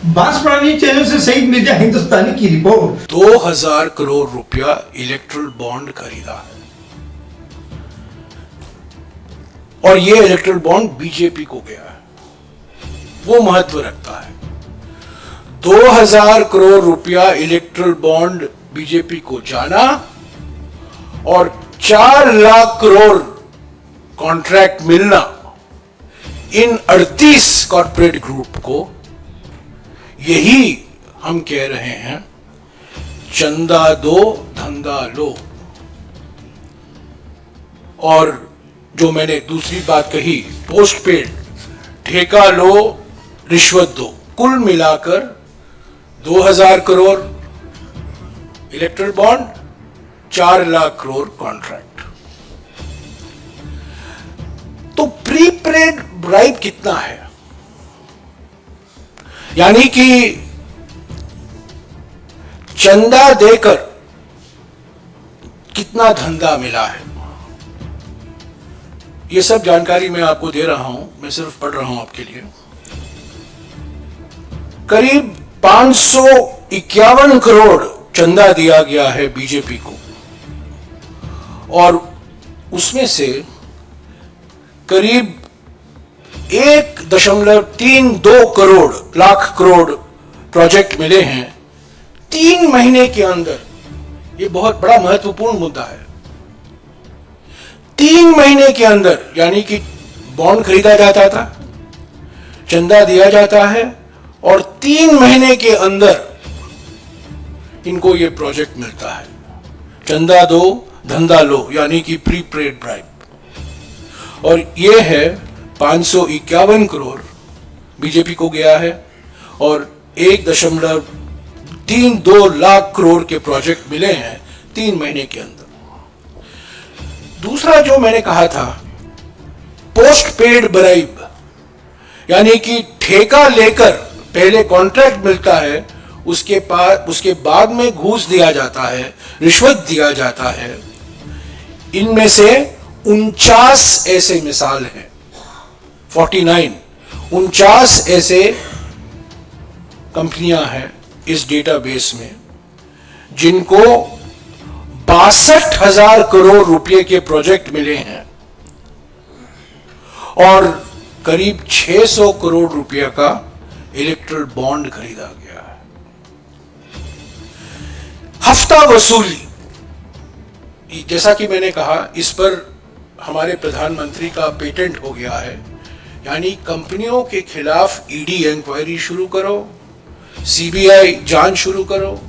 बांस प्राणी चैनल से सईद मिर्जा हिंदुस्तानी की रिपोर्ट। 2000 करोड़ रुपया इलेक्ट्रल बॉन्ड खरीदा है और ये इलेक्ट्रल बॉन्ड बीजेपी को गया है, वो महत्व रखता है। 2000 करोड़ रुपया इलेक्ट्रल बॉन्ड बीजेपी को जाना और 4 लाख करोड़ कॉन्ट्रैक्ट मिलना इन 38 कॉर्पोरेट ग्रुप को, यही हम कह रहे हैं चंदा दो धंधा लो। और जो मैंने दूसरी बात कही, पोस्ट पेड, ठेका लो, रिश्वत दो, कुल मिलाकर 2000 crore erectile bond, 4 lakh crore contract. तो प्री पेड ब्राइब कितना है, यानी कि चंदा देकर कितना धंधा मिला है, यह सब जानकारी मैं आपको दे रहा हूं, मैं सिर्फ पढ़ रहा हूं आपके लिए। करीब 551 करोड़ चंदा दिया गया है बीजेपी को और उसमें से करीब 1.32 लाख करोड़ प्रोजेक्ट मिले हैं 3 महीने के अंदर। यह बहुत बड़ा महत्वपूर्ण मुद्दा है। 3 महीने के अंदर, यानी कि बॉन्ड खरीदा जाता था, चंदा दिया जाता है और 3 महीने के अंदर इनको यह प्रोजेक्ट मिलता है। चंदा दो धंधा लो, यानी कि प्री पेड ब्राइब। और यह है 551 करोड़ बीजेपी को गया है और 1.32 लाख करोड़ के प्रोजेक्ट मिले हैं 3 महीने के अंदर। दूसरा जो मैंने कहा था, पोस्ट पेड ब्राइब, यानी कि ठेका लेकर पहले कॉन्ट्रैक्ट मिलता है, उसके बाद में घूस दिया जाता है, रिश्वत दिया जाता है। इनमें से 49 ऐसे मिसाल हैं, 49 ऐसे कंपनियां हैं इस डेटाबेस में जिनको 62,000 करोड़ रुपए के प्रोजेक्ट मिले हैं और करीब 600 करोड़ रुपए का इलेक्ट्रल बॉन्ड खरीदा गया है। हफ्ता वसूली, जैसा कि मैंने कहा, इस पर हमारे प्रधानमंत्री का पेटेंट हो गया है, यानी कंपनियों के खिलाफ ईडी इंक्वायरी शुरू करो, सीबीआई जांच शुरू करो,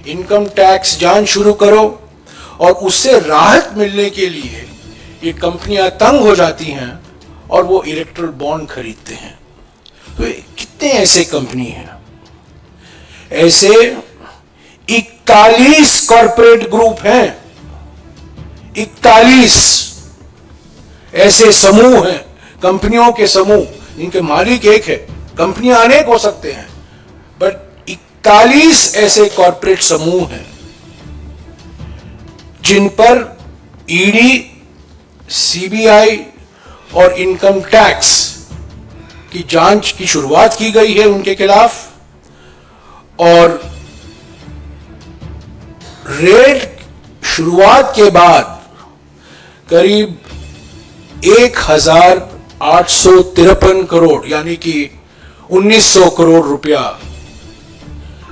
इनकम टैक्स जांच शुरू करो। और उससे राहत मिलने के लिए ये कंपनियां तंग हो जाती हैं और वो इलेक्ट्रल बॉन्ड खरीदते हैं। तो कितने ऐसे कंपनी हैं? ऐसे 41 कॉर्पोरेट ग्रुप हैं, 41 ऐसे समूह हैं, कंपनियों के समूह, जिनके मालिक एक है। कंपनियां अनेक हो सकते हैं, बट 41 ऐसे कॉर्पोरेट समूह हैं जिन पर ईडी, सीबीआई और इनकम टैक्स की जांच की शुरुआत की गई है उनके खिलाफ। और रेड शुरुआत के बाद करीब 1,853 करोड़, यानी कि 1900 करोड़ रुपया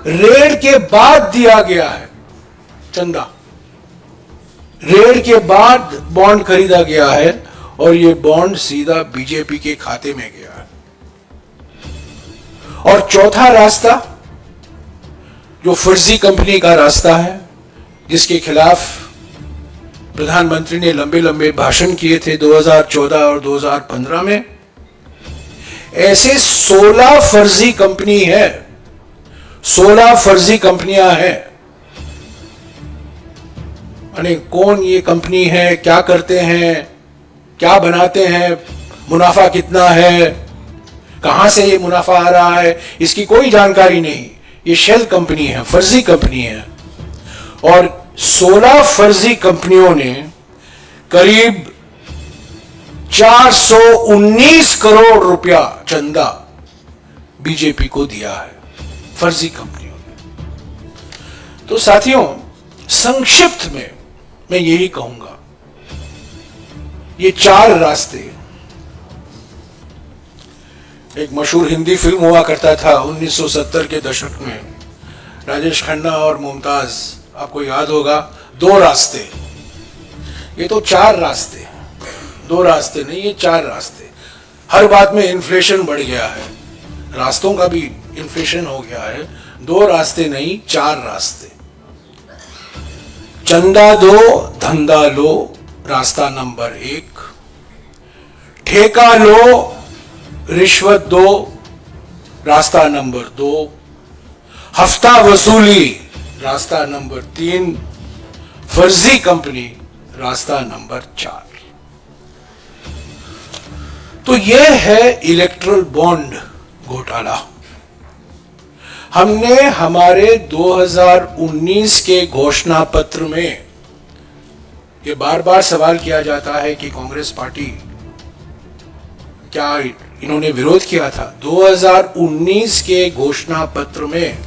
रेड के बाद दिया गया है चंदा। रेड के बाद बॉन्ड खरीदा गया है और यह बॉन्ड सीधा बीजेपी के खाते में गया है। और चौथा रास्ता, जो फर्जी कंपनी का रास्ता है, जिसके खिलाफ प्रधानमंत्री ने लंबे लंबे भाषण किए थे 2014 और 2015 में, ऐसे 16 फर्जी कंपनी है, 16 फर्जी कंपनियां हैं। यानी कौन ये कंपनी है, क्या करते हैं, क्या बनाते हैं, मुनाफा कितना है, कहां से ये मुनाफा आ रहा है, इसकी कोई जानकारी नहीं। ये शेल कंपनी है, फर्जी कंपनी है। और 16 फर्जी कंपनियों ने करीब 419 करोड़ रुपया चंदा बीजेपी को दिया है। फर्जी कंपनियों ने। तो साथियों, संक्षिप्त में मैं यही कहूंगा, ये 4 रास्ते, एक मशहूर हिंदी फिल्म हुआ करता था 1970 के दशक में, राजेश खन्ना और मुमताज, आपको याद होगा, 2 रास्ते। ये तो 4 रास्ते, 2 रास्ते नहीं, ये 4 रास्ते। हर बात में इन्फ्लेशन बढ़ गया है, रास्तों का भी इन्फ्लेशन हो गया है। 2 रास्ते नहीं, 4 रास्ते। चंदा दो धंधा लो, रास्ता नंबर 1। ठेका लो रिश्वत दो, रास्ता नंबर 2। हफ्ता वसूली, रास्ता नंबर 3। फर्जी कंपनी, रास्ता नंबर 4। तो यह है इलेक्ट्रल बॉन्ड घोटाला। हमने हमारे 2019 के घोषणा पत्र में, ये बार बार सवाल किया जाता है कि कांग्रेस पार्टी, क्या इन्होंने विरोध किया था? 2019 के घोषणा पत्र में,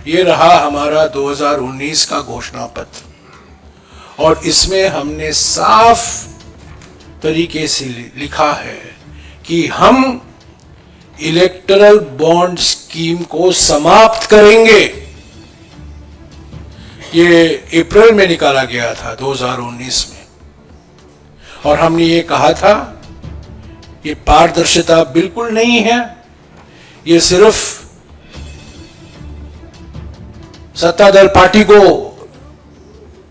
ये रहा हमारा 2019 का घोषणा पत्र, और इसमें हमने साफ तरीके से लिखा है कि हम इलेक्टरल बॉन्ड स्कीम को समाप्त करेंगे। ये अप्रैल में निकाला गया था 2019 में, और हमने ये कहा था ये पारदर्शिता बिल्कुल नहीं है, ये सिर्फ सत्ताधार पार्टी को,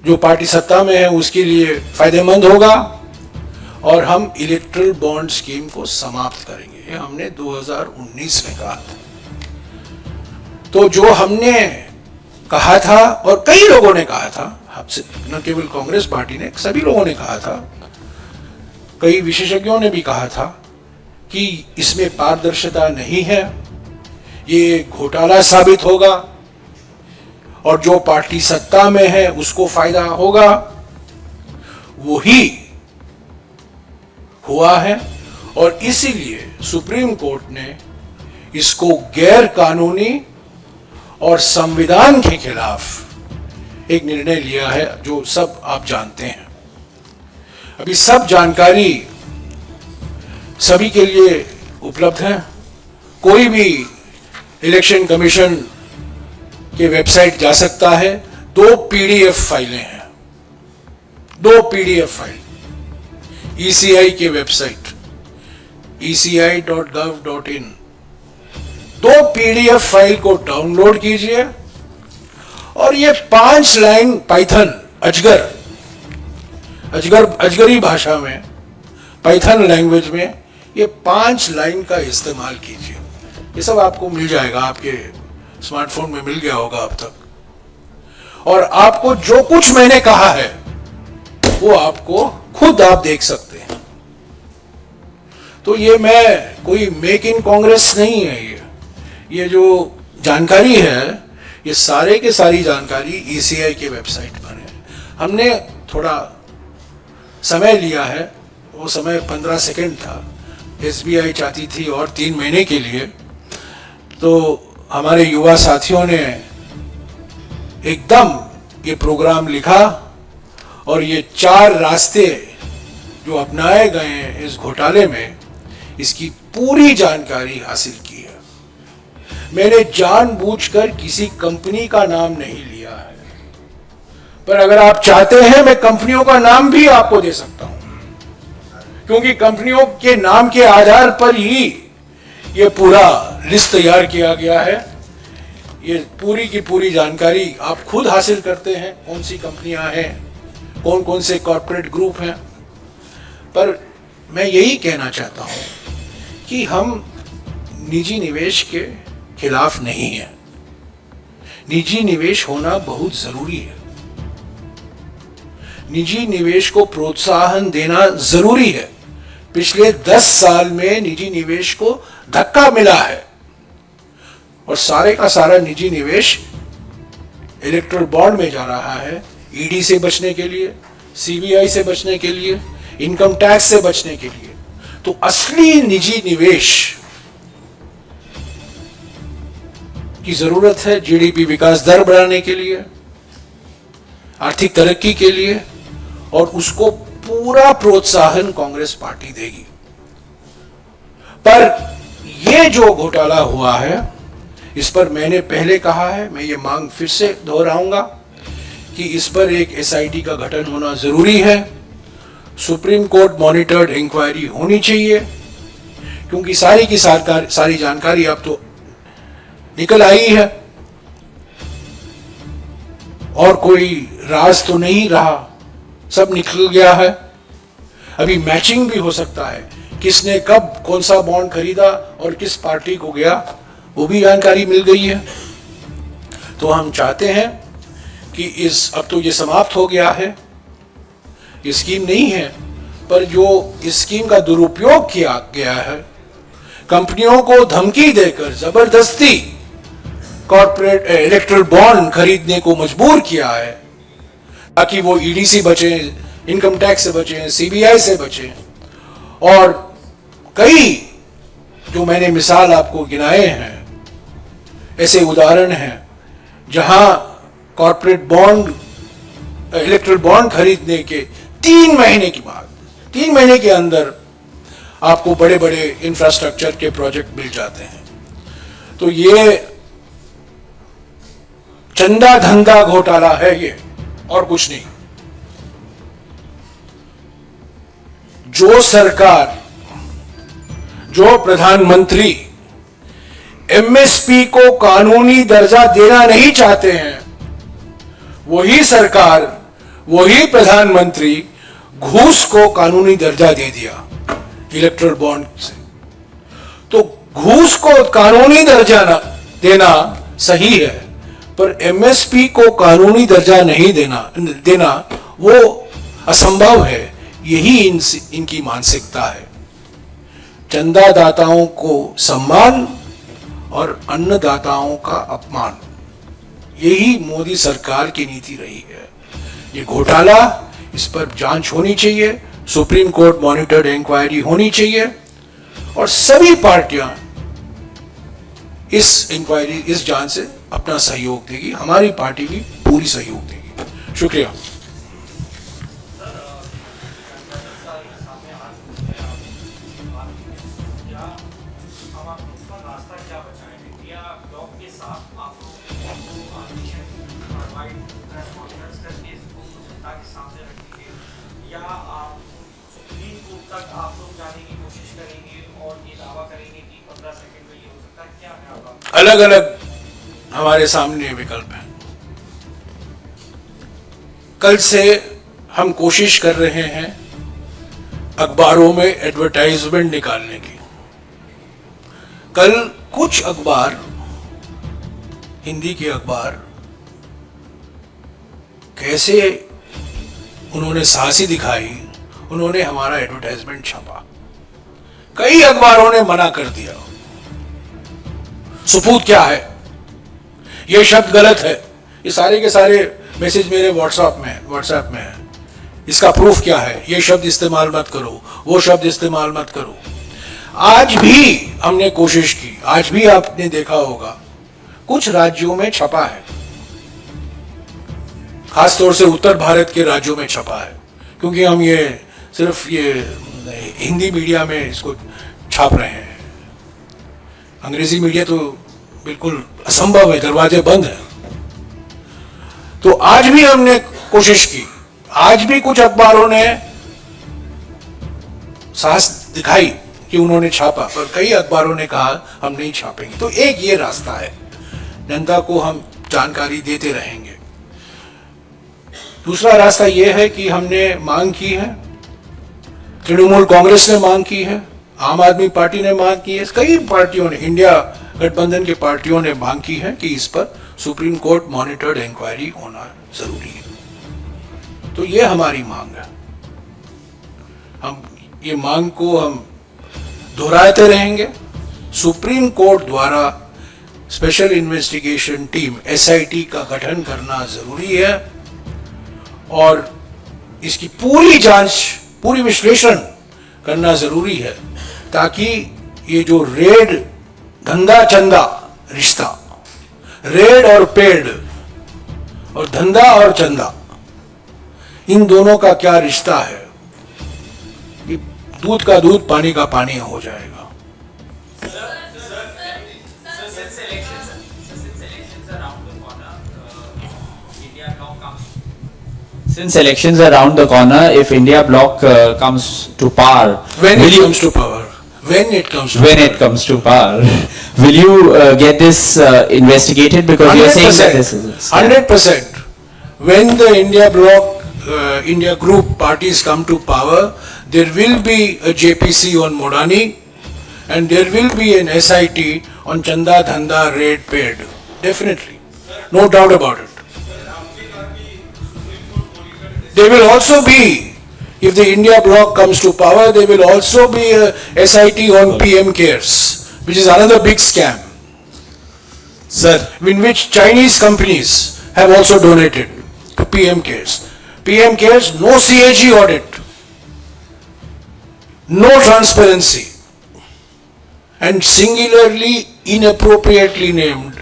जो पार्टी सत्ता में है उसके लिए फायदेमंद होगा, और हम इलेक्ट्रल बॉन्ड स्कीम को समाप्त करेंगे। ये हमने 2019 में कहा था। तो जो हमने कहा था, और कई लोगों ने कहा था, आपसे न केवल कांग्रेस पार्टी ने, सभी लोगों ने कहा था, कई विशेषज्ञों ने भी कहा था कि इसमें पारदर्शिता नहीं है, ये घोटाला साबित होगा, और जो पार्टी सत्ता में है उसको फायदा होगा। वही हुआ है, और इसीलिए सुप्रीम कोर्ट ने इसको गैर कानूनी और संविधान के खिलाफ एक निर्णय लिया है, जो सब आप जानते हैं। अभी सब जानकारी सभी के लिए उपलब्ध है। कोई भी इलेक्शन कमीशन के वेबसाइट जा सकता है। 2 पीडीएफ फाइलें हैं, 2 पीडीएफ फाइल ECI के वेबसाइट eci.gov.in। 2 पीडीएफ फाइल को डाउनलोड कीजिए, और ये 5 लाइन पाइथन अजगरी भाषा में, पाइथन लैंग्वेज में, ये 5 लाइन का इस्तेमाल कीजिए। ये सब आपको मिल जाएगा, आपके स्मार्टफोन में मिल गया होगा अब तक। और आपको जो कुछ मैंने कहा है वो आपको खुद आप देख सकते हैं। तो ये मैं कोई मेक इन कांग्रेस नहीं है, ये जो जानकारी है, ये सारे के सारी जानकारी ECI के वेबसाइट पर है। हमने थोड़ा समय लिया है, वो समय 15 सेकंड था। SBI चाहती थी और 3 महीने के लिए, तो हमारे युवा साथियों ने एकदम ये प्रोग्राम लिखा, और ये 4 रास्ते जो अपनाए गए हैं इस घोटाले में, इसकी पूरी जानकारी हासिल की है। मैंने जानबूझकर किसी कंपनी का नाम नहीं लिया है, पर अगर आप चाहते हैं मैं कंपनियों का नाम भी आपको दे सकता हूं, क्योंकि कंपनियों के नाम के आधार पर ही ये पूरा लिस्ट तैयार किया गया है। ये पूरी की पूरी जानकारी आप खुद हासिल करते हैं, कौन सी कंपनियां हैं, कौन कौन से कॉर्पोरेट ग्रुप हैं। पर मैं यही कहना चाहता हूं कि हम निजी निवेश के खिलाफ नहीं हैं। निजी निवेश होना बहुत जरूरी है, निजी निवेश को प्रोत्साहन देना जरूरी है। पिछले 10 साल में निजी निवेश को धक्का मिला है, और सारे का सारा निजी निवेश इलेक्ट्रल बॉन्ड में जा रहा है, ईडी से बचने के लिए, सीबीआई से बचने के लिए, इनकम टैक्स से बचने के लिए। तो असली निजी निवेश की जरूरत है जीडीपी विकास दर बढ़ाने के लिए, आर्थिक तरक्की के लिए, और उसको पूरा प्रोत्साहन कांग्रेस पार्टी देगी। पर ये जो घोटाला हुआ है, इस पर मैंने पहले कहा है, मैं ये मांग फिर से दोहराऊंगा कि इस पर एक एसआईटी का गठन होना जरूरी है। सुप्रीम कोर्ट मॉनिटर्ड इंक्वायरी होनी चाहिए, क्योंकि सारी की सारी जानकारी अब तो निकल आई है और कोई राज तो नहीं रहा, सब निकल गया है। अभी मैचिंग भी हो सकता है, किसने कब कौन सा बॉन्ड खरीदा और किस पार्टी को गया, वो भी जानकारी मिल गई है। तो हम चाहते हैं कि अब तो ये समाप्त हो गया है, ये स्कीम नहीं है, पर जो इस स्कीम का दुरुपयोग किया गया है, कंपनियों को धमकी देकर जबरदस्ती कॉर्पोरेट इलेक्ट्रल बॉन्ड खरीदने को मजबूर किया है, ताकि वो ईडी से बचे, इनकम टैक्स से बचे, सीबीआई से बचे। और कई जो मैंने मिसाल आपको गिनाए हैं, ऐसे उदाहरण हैं जहां कॉर्पोरेट बॉन्ड इलेक्ट्रल बॉन्ड खरीदने के 3 महीने के बाद, 3 महीने के अंदर आपको बड़े बड़े इंफ्रास्ट्रक्चर के प्रोजेक्ट मिल जाते हैं। तो ये चंदा धंधा घोटाला है ये, और कुछ नहीं। जो सरकार, जो प्रधानमंत्री एमएसपी को कानूनी दर्जा देना नहीं चाहते हैं, वही सरकार, वही प्रधानमंत्री घूस को कानूनी दर्जा दे दिया इलेक्ट्रल बॉन्ड से। तो घूस को कानूनी दर्जा देना सही है, पर एमएसपी को कानूनी दर्जा नहीं देना वो असंभव है। यही इनकी मानसिकता है। चंदादाताओं को सम्मान और अन्नदाताओं का अपमान, यही मोदी सरकार की नीति रही है। ये घोटाला, इस पर जांच होनी चाहिए, सुप्रीम कोर्ट मॉनिटर्ड इंक्वायरी होनी चाहिए, और सभी पार्टियां इस इंक्वायरी, इस जांच से अपना सहयोग देगी। हमारी पार्टी भी पूरी सहयोग देगी। शुक्रिया। अलग अलग हमारे सामने विकल्प हैं। कल से हम कोशिश कर रहे हैं अखबारों में एडवर्टाइजमेंट निकालने की। कल कुछ अखबार, हिंदी के अखबार, कैसे उन्होंने साहसी दिखाई, उन्होंने हमारा एडवर्टाइजमेंट छापा। कई अखबारों ने मना कर दिया। सबूत क्या है? ये शब्द गलत है। ये सारे के सारे मैसेज मेरे व्हाट्सएप में है। इसका प्रूफ क्या है? ये शब्द इस्तेमाल मत करो, वो शब्द इस्तेमाल मत करो। आज भी हमने कोशिश की, आज भी आपने देखा होगा कुछ राज्यों में छपा है, खासतौर से उत्तर भारत के राज्यों में छपा है, क्योंकि हम ये सिर्फ ये हिंदी मीडिया में इसको छाप रहे हैं। अंग्रेजी मीडिया तो बिल्कुल असंभव है, दरवाजे बंद हैं। तो आज भी हमने कोशिश की, आज भी कुछ अखबारों ने साहस दिखाई कि उन्होंने छापा, पर कई अखबारों ने कहा हम नहीं छापेंगे। तो एक ये रास्ता है, जनता को हम जानकारी देते रहेंगे। दूसरा रास्ता यह है कि हमने मांग की है, तृणमूल कांग्रेस ने मांग की है, आम आदमी पार्टी ने मांग की है, कई पार्टियों ने, इंडिया गठबंधन के पार्टियों ने मांग की है कि इस पर सुप्रीम कोर्ट मॉनिटर्ड इंक्वायरी होना जरूरी है। तो ये हमारी मांग है। हम ये मांग को हम दोहराते रहेंगे। सुप्रीम कोर्ट द्वारा स्पेशल इन्वेस्टिगेशन टीम एसआईटी का गठन करना जरूरी है और इसकी पूरी जांच, पूरी विश्लेषण करना जरूरी है, ताकि ये जो रेड धंधा चंदा रिश्ता रेड और पेड, और धंधा और चंदा, इन दोनों का क्या रिश्ता है? ये दूध का दूध, पानी का पानी हो जाएगा। Since elections are around the corner, if India bloc comes to power, When will it you, comes to power, when it comes to when power. it comes to power, will you get this investigated? Because you are saying that this is a scam. 100%. When the India bloc, India group parties come to power, there will be a JPC on Modani, and there will be an SIT on Chanda, Dhanda, Red, Paid. Definitely. No doubt about it. There will also be, if the India bloc comes to power, there will also be a SIT on PM Cares, which is another big scam, sir, in which Chinese companies have also donated to PM Cares. PM Cares, no CAG audit, no transparency, and singularly inappropriately named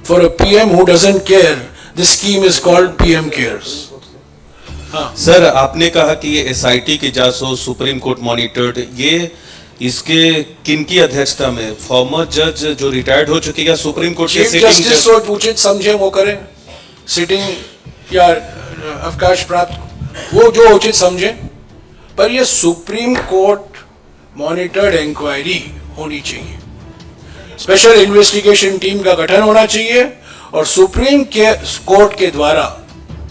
for a PM who doesn't care. This scheme is called PM Cares. Sir आपने कहा कि ये SIT की जासूस supreme court monitored, ये इसके किनकी अध्यक्षता में? फॉर्मर जज जो रिटायर्ड हो चुकी है सुप्रीम कोर्ट के चीफ सिटिंग जस्टिस जज? को उचित समझे वो करें, सिटिंग या अवकाश प्राप्त, वो जो उचित समझे। पर ये सुप्रीम कोर्ट मॉनिटर्ड इंक्वायरी होनी चाहिए, स्पेशल इन्वेस्टिगेशन टीम का गठन होना चाहिए, और सुप्रीम कोर्ट के द्वारा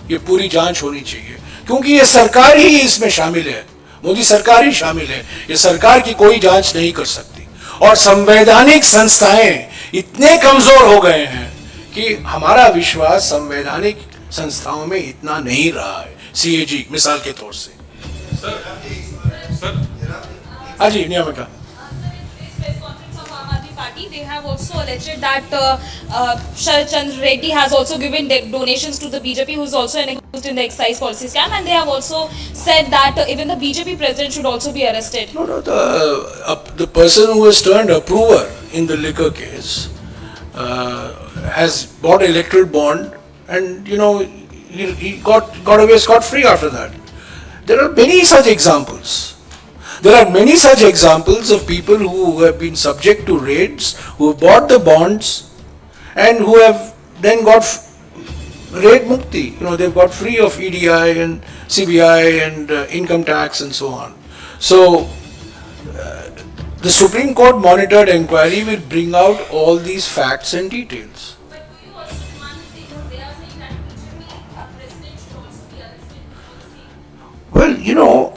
ये पूरी जांच होनी चाहिए, क्योंकि ये सरकार ही इसमें शामिल है, मोदी सरकार ही शामिल है, ये सरकार की कोई जांच नहीं कर सकती। और संवैधानिक संस्थाएं इतने कमजोर हो गए हैं कि हमारा विश्वास संवैधानिक संस्थाओं में इतना नहीं रहा है। सीएजी मिसाल के तौर से। हाँ जी, नियामका। They have also alleged that Sharad Chandra Reddy has also given donations to the BJP, who is also accused in the excise policy scam, and they have also said that even the BJP president should also be arrested. No, the person who has turned approver in the liquor case has bought electoral bond, and he got away scot free after that. There are many such examples. There are many such examples of people who have been subject to raids, who have bought the bonds, and who have then got raid mukti. They've got free of EDI and CBI and income tax and so on. So, the Supreme Court monitored inquiry will bring out all these facts and details. But do you also demand the same? They are saying that BJP president should also be arrested for the same. Well,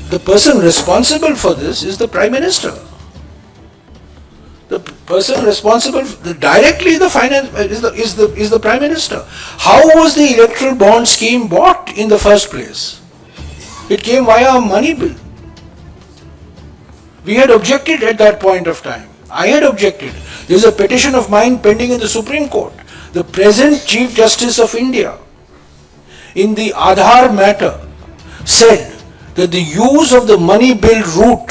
the person responsible for this is the Prime Minister. The person responsible directly the finance is the Prime Minister. How was the electoral bond scheme bought in the first place? It came via a money bill. We had objected at that point of time. I had objected. There is a petition of mine pending in the Supreme Court. The present Chief Justice of India, in the Aadhaar matter, said that the use of the money bill route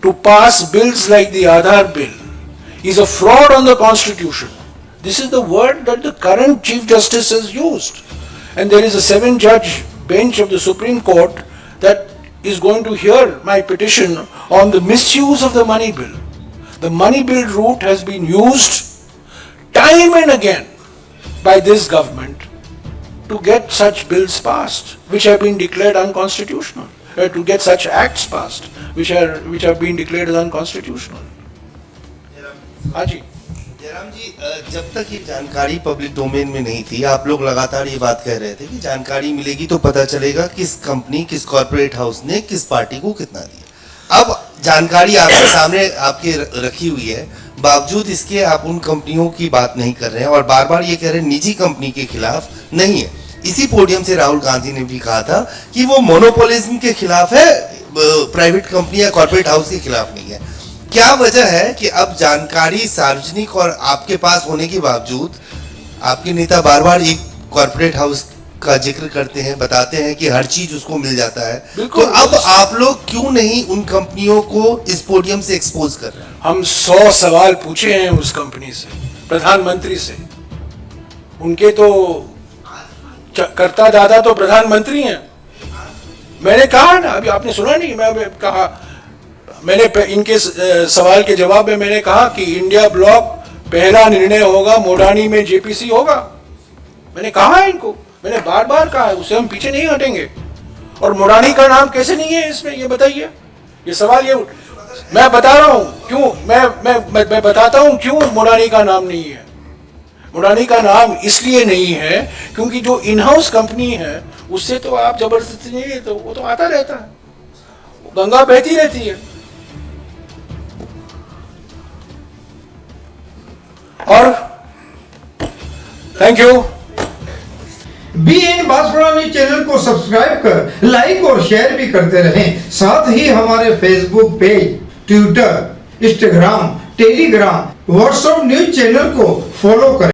to pass bills like the Aadhaar bill is a fraud on the Constitution. This is the word that the current Chief Justice has used. And there is a 7-judge bench of the Supreme Court that is going to hear my petition on the misuse of the money bill. The money bill route has been used time and again by this government to get such bills passed, which have been declared unconstitutional. To get such acts passed, which have been declared as unconstitutional. हाँ जी। जयराम जी, जब तक ये जानकारी public domain में नहीं थी, आप लोग लगातार ये बात कह रहे थे कि जानकारी मिलेगी तो पता चलेगा किस कंपनी, किस कॉर्पोरेट हाउस ने किस पार्टी को कितना दिया। अब जानकारी आपके सामने आपके रखी हुई है, बावजूद इसके आप उन कंपनियों की बात नहीं कर रहे हैं और बार बार ये कह रहे हैं निजी कंपनी के खिलाफ नहीं है। इसी पोडियम से राहुल गांधी ने भी कहा था कि वो मोनोपोलिज्म के खिलाफ है, प्राइवेट कंपनी या कॉर्पोरेट हाउस के खिलाफ नहीं है। क्या वजह है कि अब जानकारी सार्वजनिक और आपके पास होने के बावजूद आपके नेता बार बार एक कॉर्पोरेट हाउस का जिक्र करते हैं, बताते हैं कि हर चीज उसको मिल जाता है, तो अब आप लोग क्यों नहीं उन कंपनियों को इस पोडियम से एक्सपोज कर रहे हैं? हम 100 सवाल पूछे हैं उस कंपनी से, प्रधानमंत्री से, उनके तो करता दादा तो प्रधानमंत्री हैं। मैंने कहा ना, अभी आपने सुना नहीं, मैं कहा, मैंने इनके सवाल के जवाब में मैंने कहा कि इंडिया ब्लॉक पहला निर्णय होगा, मोडानी में जेपीसी होगा। मैंने कहा है इनको, मैंने बार बार कहा है, उससे हम पीछे नहीं हटेंगे। और मोडानी का नाम कैसे नहीं है इसमें, ये बताइए। ये सवाल, ये मैं बता रहा हूं क्यों, मैं बताता हूं क्यों मोडानी का नाम नहीं है। मोडानी का नाम इसलिए नहीं है क्योंकि जो इन हाउस कंपनी है उससे तो आप जबरदस्ती नहीं है, तो वो तो आता रहता है, गंगा बहती रहती है। और thank you. BN Banswara news channel को सब्सक्राइब कर लाइक और शेयर भी करते रहें। साथ ही हमारे Facebook page, Twitter, Instagram, Telegram, WhatsApp news channel को फॉलो करें।